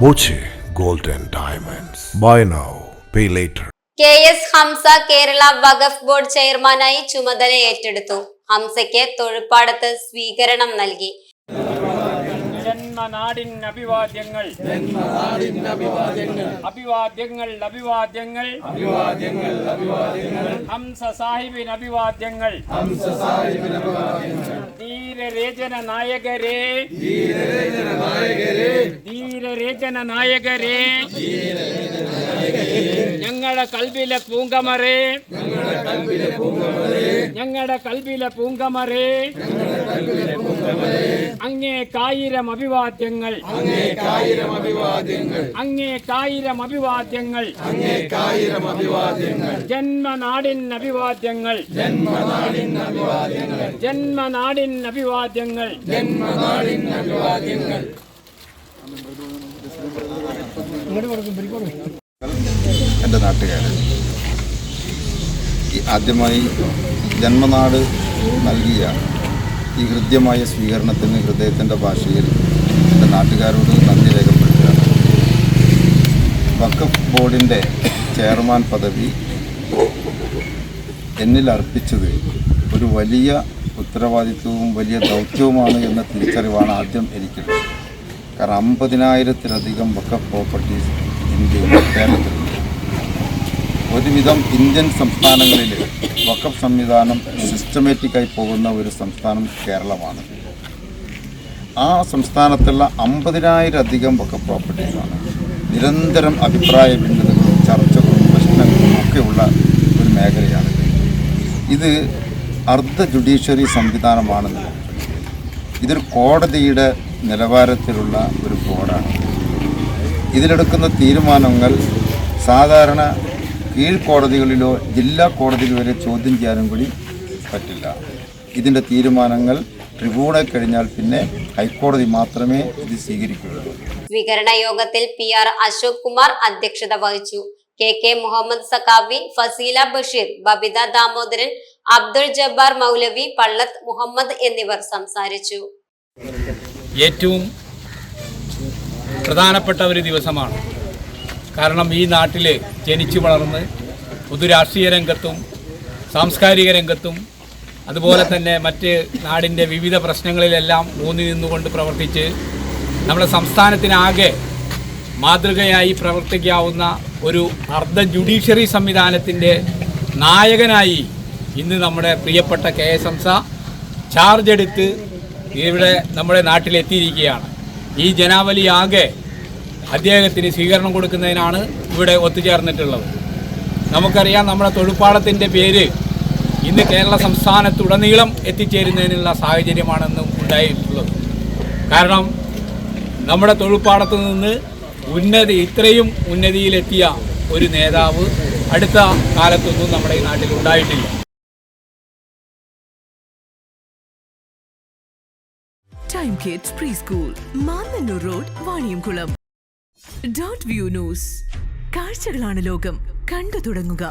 Boche Gold and Diamonds. Buy now, pay later. KS Hamsa Kerala Waqf board ചെയർമാനായി ചുമതല ഏറ്റെടുത്തു. ഹംസയ്ക്ക് തൊഴുപ്പാടത്ത് സ്വീകരണം നൽകി. ജന്മനാടിൻ അഭിവാദ്യങ്ങൾ അഭിവാദ്യങ്ങൾ അഭിവാദ്യങ്ങൾ ഹംസ സാഹിബിന് അഭിവാദ്യങ്ങൾ ധീരരചന നായകരെ ധീരരചന നായകരെ ഞങ്ങളുടെ കൽബിലെ പൂങ്കമറേ ഞങ്ങളുടെ കൽബിലെ പൂങ്കമറേ അങ്ങേക്കായിരം അഭിവാദ്യങ്ങൾ അങ്ങേക്കായിരം അഭിവാദ്യങ്ങൾ ജന്മനാടിൻ അഭിവാദ്യങ്ങൾ ജന്മനാടിൻ അഭിവാദ്യങ്ങൾ എൻ്റെ നാട്ടുകാരൻ ആദ്യമായി ജന്മനാട് നൽകിയ ഈ ഹൃദ്യമായ സ്വീകരണത്തിന് ഹൃദയത്തിൻ്റെ ഭാഷയിൽ എൻ്റെ നാട്ടുകാരോട് നന്ദി രേഖപ്പെടുത്തുകയാണ്. വഖഫ് ബോർഡിൻ്റെ ചെയർമാൻ പദവി എന്നിൽ അർപ്പിച്ചത് ഒരു വലിയ ഉത്തരവാദിത്വവും വലിയ ദൗത്യവുമാണ് എന്ന തിരിച്ചറിവാണ് ആദ്യം എനിക്കുള്ളത്. കാരണം 50,000-ലധികം വഖഫ് പ്രോപ്പർട്ടീസ് ഇന്ത്യയിൽ കേരളത്തിലുണ്ട്. ഒരുവിധം ഇന്ത്യൻ സംസ്ഥാനങ്ങളിൽ വഖഫ് സംവിധാനം സിസ്റ്റമാറ്റിക്കായി പോകുന്ന ഒരു സംസ്ഥാനം കേരളമാണ്. ആ സംസ്ഥാനത്തുള്ള 50,000-ലധികം വഖഫ് പ്രോപ്പർട്ടീസാണ്. നിരന്തരം അഭിപ്രായ ഭിന്നതകളും ചർച്ചകളും പ്രശ്നങ്ങളും ഒക്കെയുള്ള ഒരു മേഖലയാണ്. ഇത് അർദ്ധ ജുഡീഷ്യറി സംവിധാനമാണെന്ന് ഇതൊരു കോടതിയുടെ നിലവാരത്തിലുള്ള ഒരു ബോർഡാണ്. ഇതിലെടുക്കുന്ന തീരുമാനങ്ങൾ സാധാരണ കീഴ്ക്കോടതികളിലോ ജില്ലാ കോടതിയിൽ വരെ ചോദ്യം ചെയ്യാനും കൂടി പറ്റില്ല. ഇതിൻ്റെ തീരുമാനങ്ങൾ ട്രിബ്യൂണൽ കഴിഞ്ഞാൽ പിന്നെ ഹൈക്കോടതി മാത്രമേ ഇത് സ്വീകരിക്കുകയുള്ളൂ. സ്വീകരണ യോഗത്തിൽ PR അശോക് കുമാർ അധ്യക്ഷത വഹിച്ചു. KK മുഹമ്മദ് സഖാവി, ഫസീല ബഷീർ, ബബിത ദാമോദരൻ, അബ്ദുൾ ജബ്ബാർ മൗലവി, പള്ളത്ത് മുഹമ്മദ് എന്നിവർ സംസാരിച്ചു. ഏറ്റവും പ്രധാനപ്പെട്ട ഒരു ദിവസമാണ്. കാരണം ഈ നാട്ടിൽ ജനിച്ചു വളർന്ന് പൊതുരാഷ്ട്രീയ രംഗത്തും സാംസ്കാരിക രംഗത്തും അതുപോലെ തന്നെ മറ്റ് നാടിൻ്റെ വിവിധ പ്രശ്നങ്ങളിലെല്ലാം ഊന്നി നിന്നുകൊണ്ട് പ്രവർത്തിച്ച് നമ്മുടെ സംസ്ഥാനത്തിനാകെ മാതൃകയായി പ്രവർത്തിക്കാവുന്ന ഒരു അർദ്ധ ജുഡീഷ്യറി സംവിധാനത്തിൻ്റെ നായകനായി ഇന്ന് നമ്മുടെ പ്രിയപ്പെട്ട KS ഹംസ ചാർജ് എടുത്ത് ഇവിടെ നമ്മുടെ നാട്ടിലെത്തിയിരിക്കുകയാണ്. ഈ ജനാവലി ആകെ അദ്ദേഹത്തിന് സ്വീകരണം കൊടുക്കുന്നതിനാണ് ഇവിടെ ഒത്തുചേർന്നിട്ടുള്ളത്. നമുക്കറിയാം, നമ്മുടെ തൊഴുപ്പാടത്തിൻ്റെ പേര് ഇന്ന് കേരള സംസ്ഥാനത്തുടനീളം എത്തിച്ചേരുന്നതിനുള്ള സാഹചര്യമാണെന്ന് ഉണ്ടായിട്ടുള്ളത്. കാരണം നമ്മുടെ തൊഴുപ്പാടത്തു നിന്ന് ഇത്രയും ഉന്നതിയിലെത്തിയ ഒരു നേതാവ് അടുത്ത കാലത്തൊന്നും നമ്മുടെ ഈ നാട്ടിൽ ഉണ്ടായിട്ടില്ല. Time kids pre school, Mannannur road, Vaniyamkulam. .view news. കാഴ്ചകളാണ് ലോകം, കണ്ടു തുടങ്ങുക.